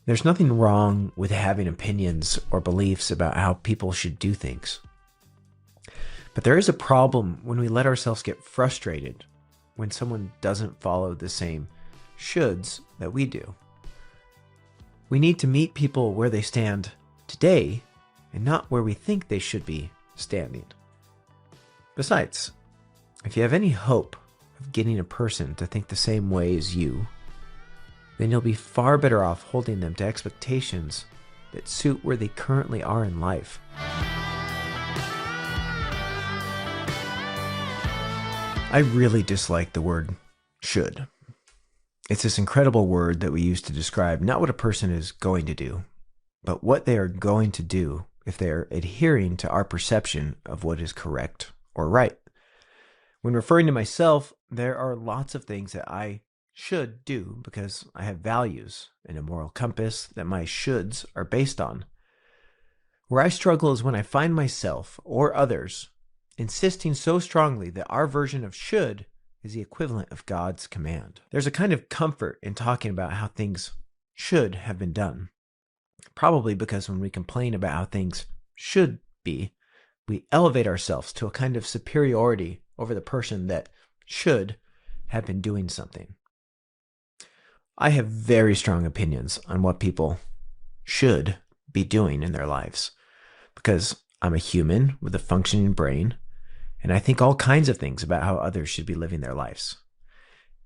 There's nothing wrong with having opinions or beliefs about how people should do things. But there is a problem when we let ourselves get frustrated when someone doesn't follow the same shoulds that we do. We need to meet people where they stand today and not where we think they should be standing. Besides, if you have any hope of getting a person to think the same way as you, then you'll be far better off holding them to expectations that suit where they currently are in life. I really dislike the word should. It's this incredible word that we use to describe not what a person is going to do, but what they are going to do if they are adhering to our perception of what is correct or right. When referring to myself, there are lots of things that I should do because I have values and a moral compass that my shoulds are based on. Where I struggle is when I find myself or others insisting so strongly that our version of should is the equivalent of God's command. There's a kind of comfort in talking about how things should have been done. Probably because when we complain about how things should be, we elevate ourselves to a kind of superiority over the person that should have been doing something. I have very strong opinions on what people should be doing in their lives because I'm a human with a functioning brain, and I think all kinds of things about how others should be living their lives.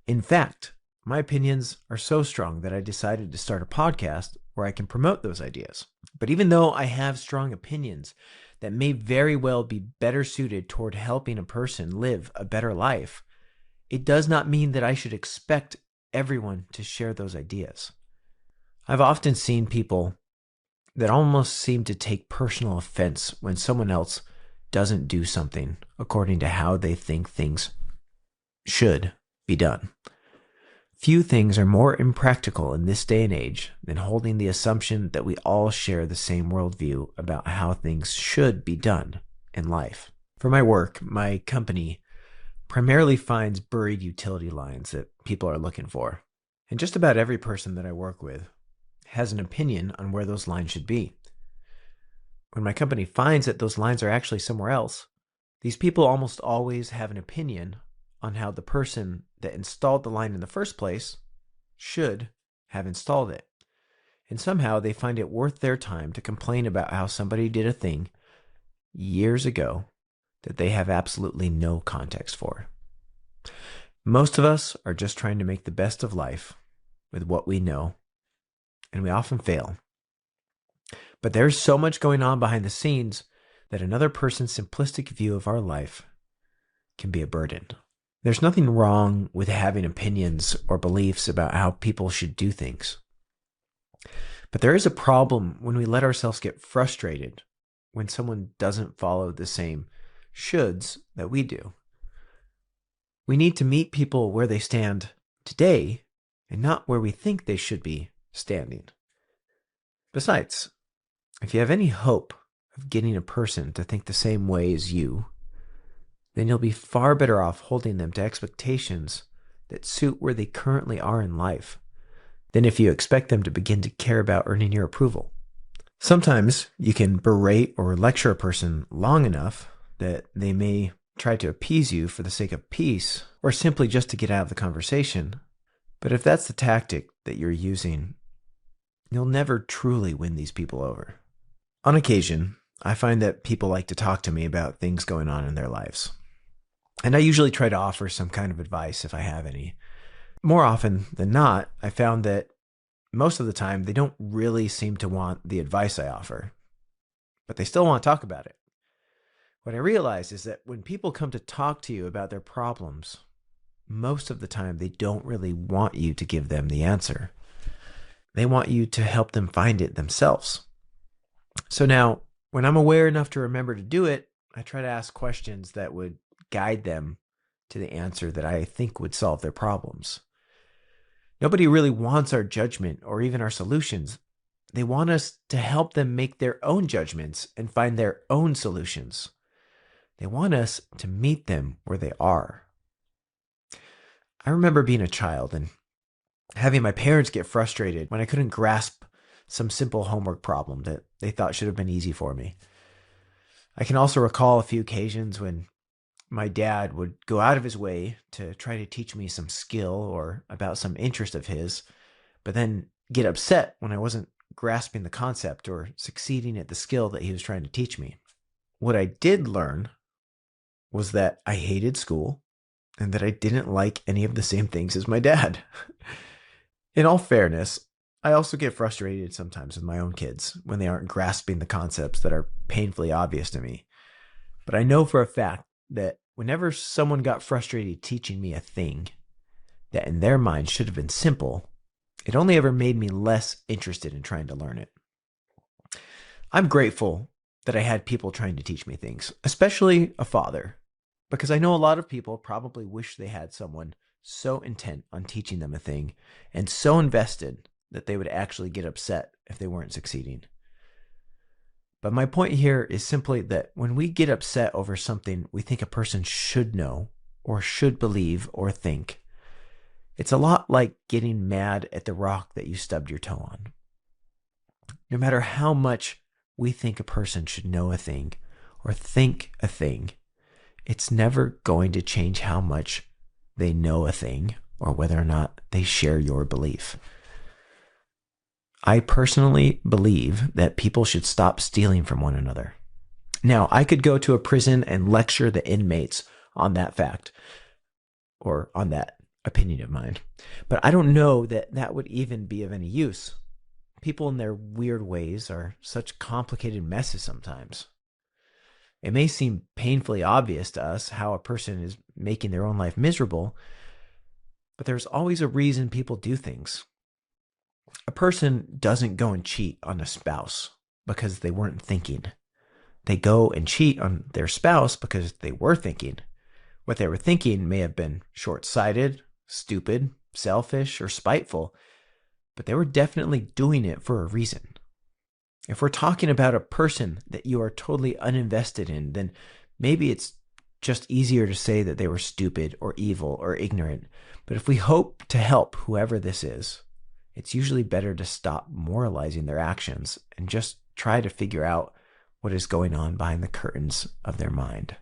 In fact, my opinions are so strong that I decided to start a podcast where I can promote those ideas. But even though I have strong opinions that may very well be better suited toward helping a person live a better life, it does not mean that I should expect everyone to share those ideas. I've often seen people that almost seem to take personal offense when someone else doesn't do something according to how they think things should be done. Few things are more impractical in this day and age than holding the assumption that we all share the same worldview about how things should be done in life. For my work, my company primarily finds buried utility lines that people are looking for. And just about every person that I work with has an opinion on where those lines should be. When my company finds that those lines are actually somewhere else, these people almost always have an opinion on how the person that installed the line in the first place should have installed it. And somehow they find it worth their time to complain about how somebody did a thing years ago that they have absolutely no context for. Most of us are just trying to make the best of life with what we know, and we often fail. But there's so much going on behind the scenes that another person's simplistic view of our life can be a burden. There's nothing wrong with having opinions or beliefs about how people should do things. But there is a problem when we let ourselves get frustrated when someone doesn't follow the same shoulds that we do. We need to meet people where they stand today and not where we think they should be standing. Besides, if you have any hope of getting a person to think the same way as you, then you'll be far better off holding them to expectations that suit where they currently are in life than if you expect them to begin to care about earning your approval. Sometimes you can berate or lecture a person long enough that they may try to appease you for the sake of peace or simply just to get out of the conversation. But if that's the tactic that you're using, you'll never truly win these people over. On occasion, I find that people like to talk to me about things going on in their lives. And I usually try to offer some kind of advice if I have any. More often than not, I found that most of the time they don't really seem to want the advice I offer, but they still want to talk about it. What I realize is that when people come to talk to you about their problems, most of the time they don't really want you to give them the answer. They want you to help them find it themselves. So now, when I'm aware enough to remember to do it, I try to ask questions that would guide them to the answer that I think would solve their problems. Nobody really wants our judgment or even our solutions. They want us to help them make their own judgments and find their own solutions. They want us to meet them where they are. I remember being a child and having my parents get frustrated when I couldn't grasp some simple homework problem that they thought should have been easy for me. I can also recall a few occasions when my dad would go out of his way to try to teach me some skill or about some interest of his, but then get upset when I wasn't grasping the concept or succeeding at the skill that he was trying to teach me. What I did learn was that I hated school and that I didn't like any of the same things as my dad. In all fairness, I also get frustrated sometimes with my own kids when they aren't grasping the concepts that are painfully obvious to me. But I know for a fact that whenever someone got frustrated teaching me a thing that in their mind should have been simple, it only ever made me less interested in trying to learn it. I'm grateful that I had people trying to teach me things, especially a father, because I know a lot of people probably wish they had someone so intent on teaching them a thing and so invested that they would actually get upset if they weren't succeeding. But my point here is simply that when we get upset over something we think a person should know or should believe or think, it's a lot like getting mad at the rock that you stubbed your toe on. No matter how much we think a person should know a thing or think a thing, it's never going to change how much they know a thing or whether or not they share your belief. I personally believe that people should stop stealing from one another. Now, I could go to a prison and lecture the inmates on that fact or on that opinion of mine, but I don't know that that would even be of any use. People in their weird ways are such complicated messes sometimes. It may seem painfully obvious to us how a person is making their own life miserable, but there's always a reason people do things. A person doesn't go and cheat on a spouse because they weren't thinking. They go and cheat on their spouse because they were thinking. What they were thinking may have been short-sighted, stupid, selfish, or spiteful, but they were definitely doing it for a reason. If we're talking about a person that you are totally uninvested in, then maybe it's just easier to say that they were stupid or evil or ignorant. But if we hope to help whoever this is, it's usually better to stop moralizing their actions and just try to figure out what is going on behind the curtains of their mind.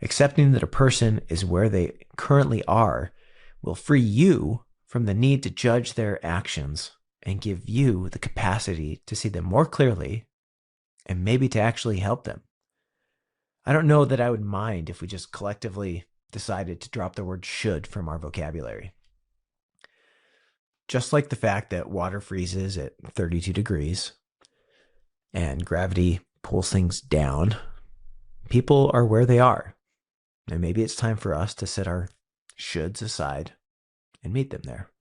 Accepting that a person is where they currently are will free you from the need to judge their actions and give you the capacity to see them more clearly and maybe to actually help them. I don't know that I would mind if we just collectively decided to drop the word should from our vocabulary. Just like the fact that water freezes at 32 degrees and gravity pulls things down, people are where they are. And maybe it's time for us to set our shoulds aside and meet them there.